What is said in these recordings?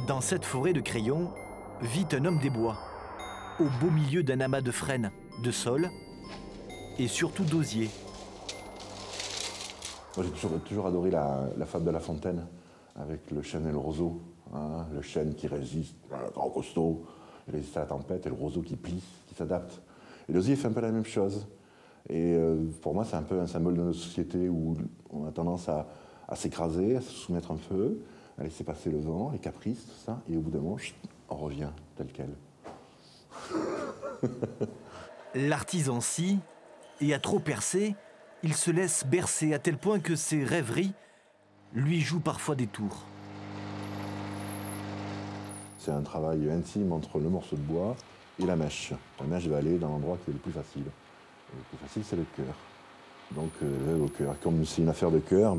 Dans cette forêt de crayons vit un homme des bois, au beau milieu d'un amas de frênes, de saules et surtout d'osiers. Moi, j'ai toujours adoré la fable de La Fontaine, avec le chêne et le roseau. Hein, le chêne qui résiste, grand costaud, il résiste à la tempête, et le roseau qui plie, qui s'adapte. Et l'osier fait un peu la même chose. Et pour moi, c'est un peu un symbole de notre société où on a tendance à s'écraser, à se soumettre un peu, à laisser passer le vent, les caprices, tout ça, et au bout d'un moment, on revient tel quel. L'artisan scie, et à trop percer, il se laisse bercer à tel point que ses rêveries lui jouent parfois des tours. C'est un travail intime entre le morceau de bois et la mèche. La mèche va aller dans l'endroit qui est le plus facile. Et le plus facile, c'est le cœur. Donc, au cœur. Comme c'est une affaire de cœur,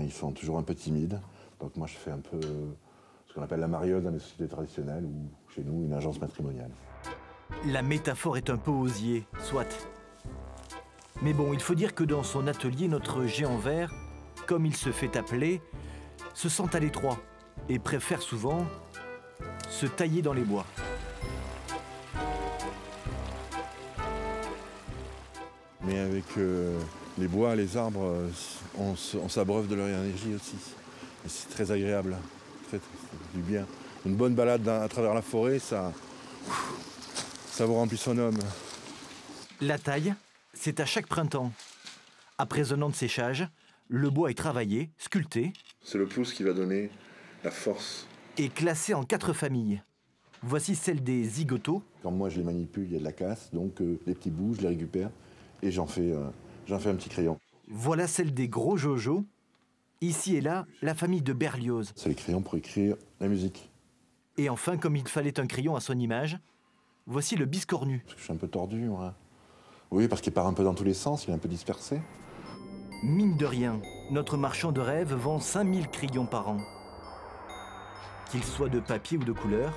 ils sont toujours un peu timides. Donc moi, je fais un peu ce qu'on appelle la marieuse dans les sociétés traditionnelles, ou chez nous, une agence matrimoniale. La métaphore est un peu osier, soit. Mais bon, il faut dire que dans son atelier, notre géant vert, comme il se fait appeler, se sent à l'étroit et préfère souvent se tailler dans les bois. Mais avec les bois, les arbres, on s'abreuve de leur énergie aussi. Et c'est très agréable, très du bien. Une bonne balade à travers la forêt, ça vous remplit son âme. La taille, c'est à chaque printemps. Après un an de séchage, le bois est travaillé, sculpté. C'est le pouce qui va donner la force. Et classé en 4 familles. Voici celle des zigotos. Quand moi je les manipule, il y a de la casse, donc les petits bouts, je les récupère et j'en fais un petit crayon. Voilà celle des gros jojo. Ici et là, la famille de Berlioz. C'est les crayons pour écrire la musique. Et enfin, comme il fallait un crayon à son image, voici le biscornu. Parce que je suis un peu tordu, moi. Oui, parce qu'il part un peu dans tous les sens, il est un peu dispersé. Mine de rien, notre marchand de rêve vend 5000 crayons par an. Qu'ils soient de papier ou de couleur,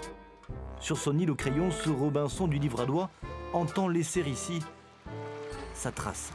sur son île au crayon, ce Robinson du livre à doigt entend laisser ici sa trace.